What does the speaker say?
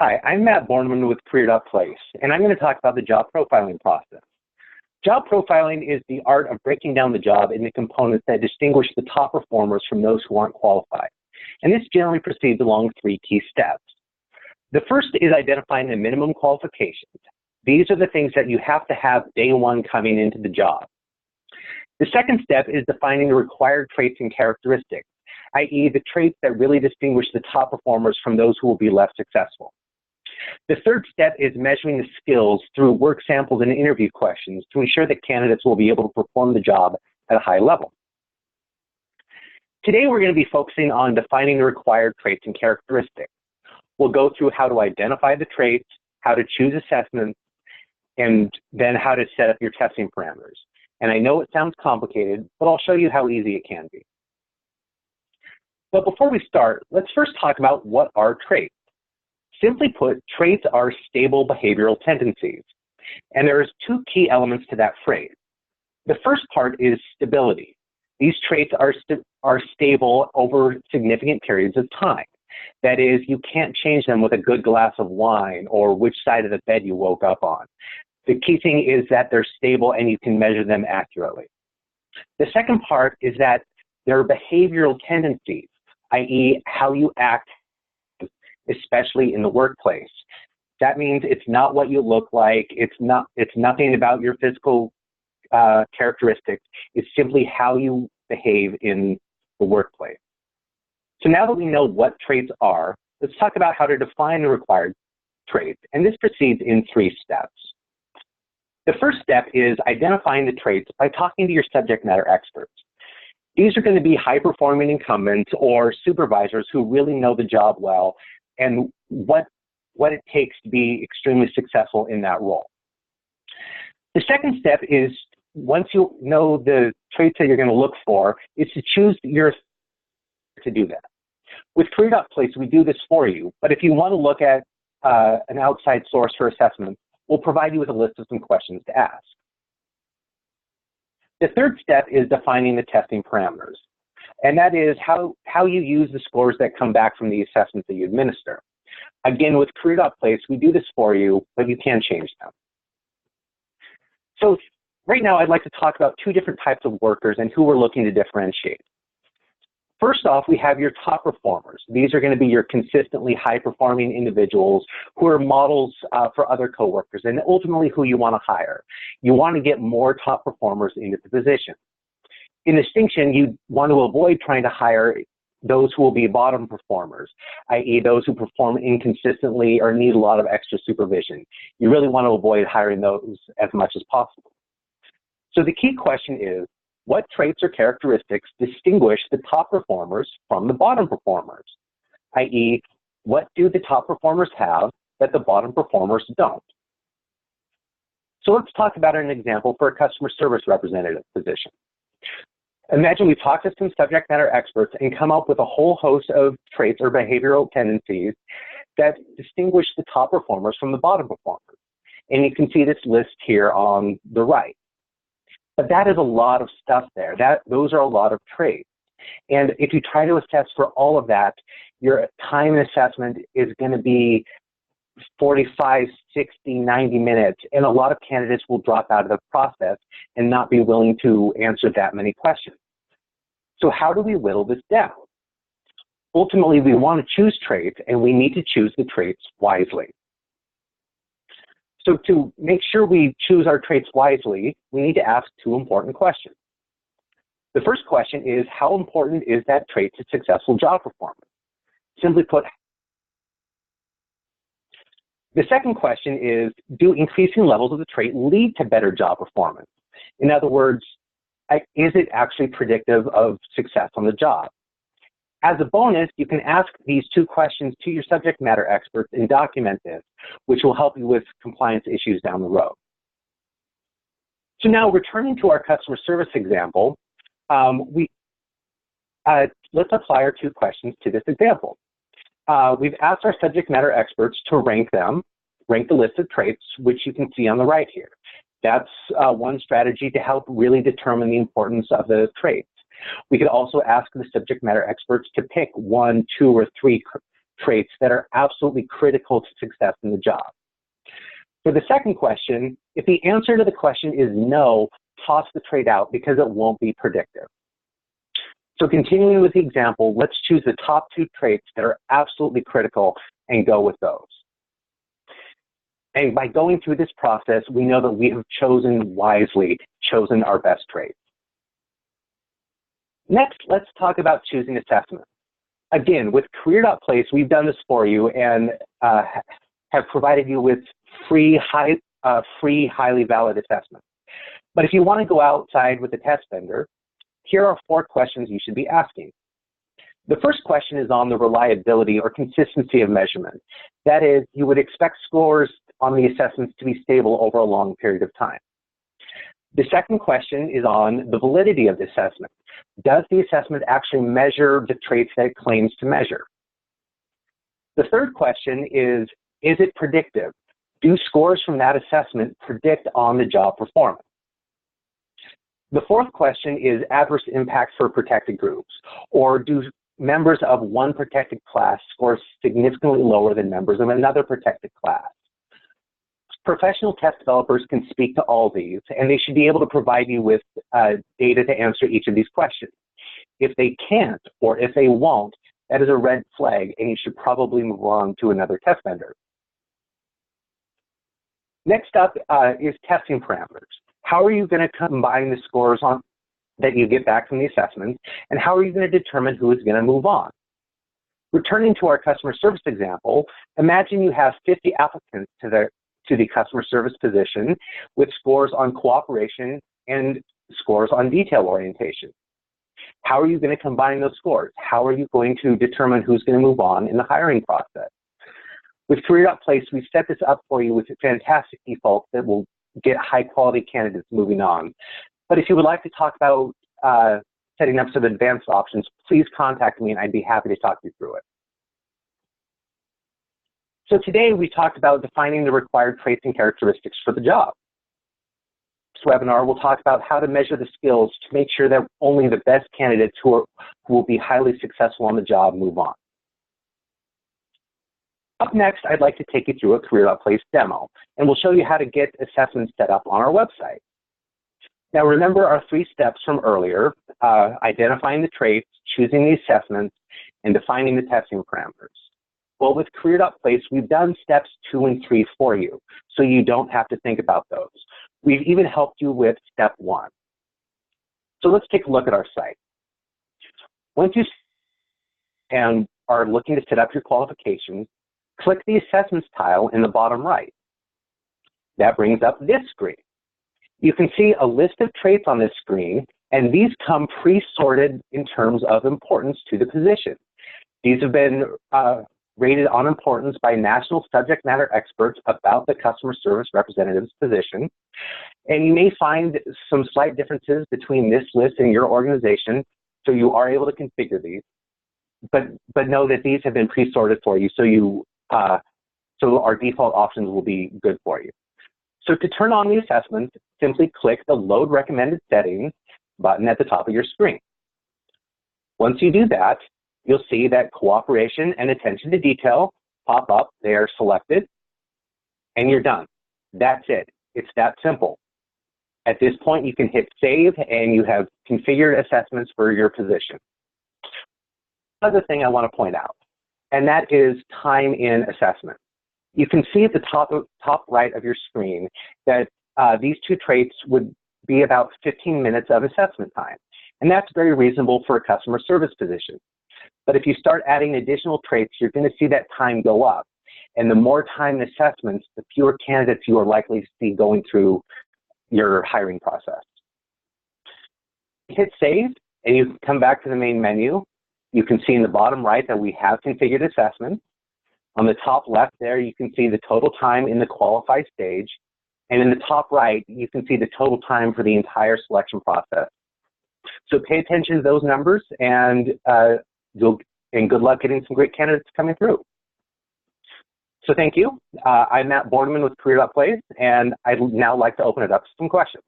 Hi, I'm Matt Borneman with career.place, and I'm going to talk about the job profiling process. Job profiling is the art of breaking down the job into components that distinguish the top performers from those who aren't qualified. And this generally proceeds along three key steps. The first is identifying the minimum qualifications. These are the things that you have to have day one coming into the job. The second step is defining the required traits and characteristics, i.e. the traits that really distinguish the top performers from those who will be less successful. The third step is measuring the skills through work samples and interview questions to ensure that candidates will be able to perform the job at a high level. Today we're going to be focusing on defining the required traits and characteristics. We'll go through how to identify the traits, how to choose assessments, and then how to set up your testing parameters. And I know it sounds complicated, but I'll show you how easy it can be. But before we start, let's first talk about what are traits. Simply put, traits are stable behavioral tendencies. And there's two key elements to that phrase. The first part is stability. These traits are stable over significant periods of time. That is, you can't change them with a good glass of wine or which side of the bed you woke up on. The key thing is that they're stable and you can measure them accurately. The second part is that they're behavioral tendencies, i.e. how you act, especially in the workplace. That means it's not what you look like, it's nothing about your physical characteristics, it's simply how you behave in the workplace. So now that we know what traits are, let's talk about how to define the required traits, and this proceeds in three steps. The first step is identifying the traits by talking to your subject matter experts. These are going to be high-performing incumbents or supervisors who really know the job well and what it takes to be extremely successful in that role. The second step is, once you know the traits that you're going to look for, is to choose to do that. With career.place, we do this for you, but if you want to look at an outside source for assessment, we'll provide you with a list of some questions to ask. The third step is defining the testing parameters, and that is how you use the scores that come back from the assessments that you administer. Again, with career.place, we do this for you, but you can change them. So right now, I'd like to talk about two different types of workers and who we're looking to differentiate. First off, we have your top performers. These are going to be your consistently high-performing individuals who are models for other coworkers and ultimately who you want to hire. You want to get more top performers into the position. In distinction, you want to avoid trying to hire those who will be bottom performers, i.e. those who perform inconsistently or need a lot of extra supervision. You really want to avoid hiring those as much as possible. So the key question is, what traits or characteristics distinguish the top performers from the bottom performers? I.e., what do the top performers have that the bottom performers don't? So let's talk about an example for a customer service representative position. Imagine we talk to some subject matter experts and come up with a whole host of traits or behavioral tendencies that distinguish the top performers from the bottom performers. And you can see this list here on the right. But that is a lot of stuff there. Those are a lot of traits. And if you try to assess for all of that, your time assessment is going to be 45, 60, 90 minutes. And a lot of candidates will drop out of the process and not be willing to answer that many questions. So how do we whittle this down? Ultimately, we want to choose traits, and we need to choose the traits wisely. So to make sure we choose our traits wisely, we need to ask two important questions. The first question is, how important is that trait to successful job performance? Simply put, the second question is, do increasing levels of the trait lead to better job performance? In other words, is it actually predictive of success on the job? As a bonus, you can ask these two questions to your subject matter experts and document this, which will help you with compliance issues down the road. So now, returning to our customer service example, let's apply our two questions to this example. We've asked our subject matter experts to rank the list of traits, which you can see on the right here. That's one strategy to help really determine the importance of the traits. We could also ask the subject matter experts to pick 1, 2, or 3 traits that are absolutely critical to success in the job. For the second question, if the answer to the question is no, toss the trait out because it won't be predictive. So continuing with the example, let's choose the top 2 traits that are absolutely critical and go with those. And by going through this process, we know that we have chosen wisely, chosen our best traits. Next, let's talk about choosing assessment. Again, with career.place, we've done this for you and have provided you with free, highly valid assessments. But if you want to go outside with a test vendor, here are 4 questions you should be asking. The first question is on the reliability or consistency of measurement. That is, you would expect scores on the assessments to be stable over a long period of time. The second question is on the validity of the assessment. Does the assessment actually measure the traits that it claims to measure? The third question is it predictive? Do scores from that assessment predict on the job performance? The fourth question is adverse impact for protected groups, or do members of one protected class score significantly lower than members of another protected class? Professional test developers can speak to all these, and they should be able to provide you with data to answer each of these questions. If they can't, or if they won't, that is a red flag, and you should probably move on to another test vendor. Next up is testing parameters. How are you going to combine the scores that you get back from the assessment, and how are you going to determine who is going to move on? Returning to our customer service example, imagine you have 50 applicants to the customer service position with scores on cooperation and scores on detail orientation. How are you going to combine those scores? How are you going to determine who's going to move on in the hiring process? With career.place, we set this up for you with fantastic defaults that will get high-quality candidates moving on. But if you would like to talk about setting up some advanced options, please contact me and I'd be happy to talk you through it. So today we talked about defining the required traits and characteristics for the job. This webinar will talk about how to measure the skills to make sure that only the best candidates who will be highly successful on the job move on. Up next, I'd like to take you through a career.place demo, and we'll show you how to get assessments set up on our website. Now remember our 3 steps from earlier, identifying the traits, choosing the assessments, and defining the testing parameters. Well, with career.place, we've done steps 2 and 3 for you, so you don't have to think about those. We've even helped you with step 1. So let's take a look at our site. Once you are looking to set up your qualifications, click the Assessments tile in the bottom right. That brings up this screen. You can see a list of traits on this screen, and these come pre-sorted in terms of importance to the position. These have been rated on importance by national subject matter experts about the customer service representative's position. And you may find some slight differences between this list and your organization, so you are able to configure these. But know that these have been pre-sorted for you, so our default options will be good for you. So to turn on the assessment, simply click the Load Recommended Settings button at the top of your screen. Once you do that, you'll see that cooperation and attention to detail pop up. They are selected, and you're done. That's it. It's that simple. At this point, you can hit Save, and you have configured assessments for your position. Another thing I want to point out, and that is time in assessment. You can see at the top right of your screen that these 2 traits would be about 15 minutes of assessment time, and that's very reasonable for a customer service position. But if you start adding additional traits, you're going to see that time go up, and the more time in assessments, the fewer candidates you are likely to see going through your hiring process. Hit Save, and you can come back to the main menu. You can see in the bottom right that we have configured assessments. On the top left there, you can see the total time in the qualified stage. And in the top right, you can see the total time for the entire selection process. So pay attention to those numbers, and good luck getting some great candidates coming through. So thank you. I'm Matt Borneman with career.place, and I'd now like to open it up to some questions.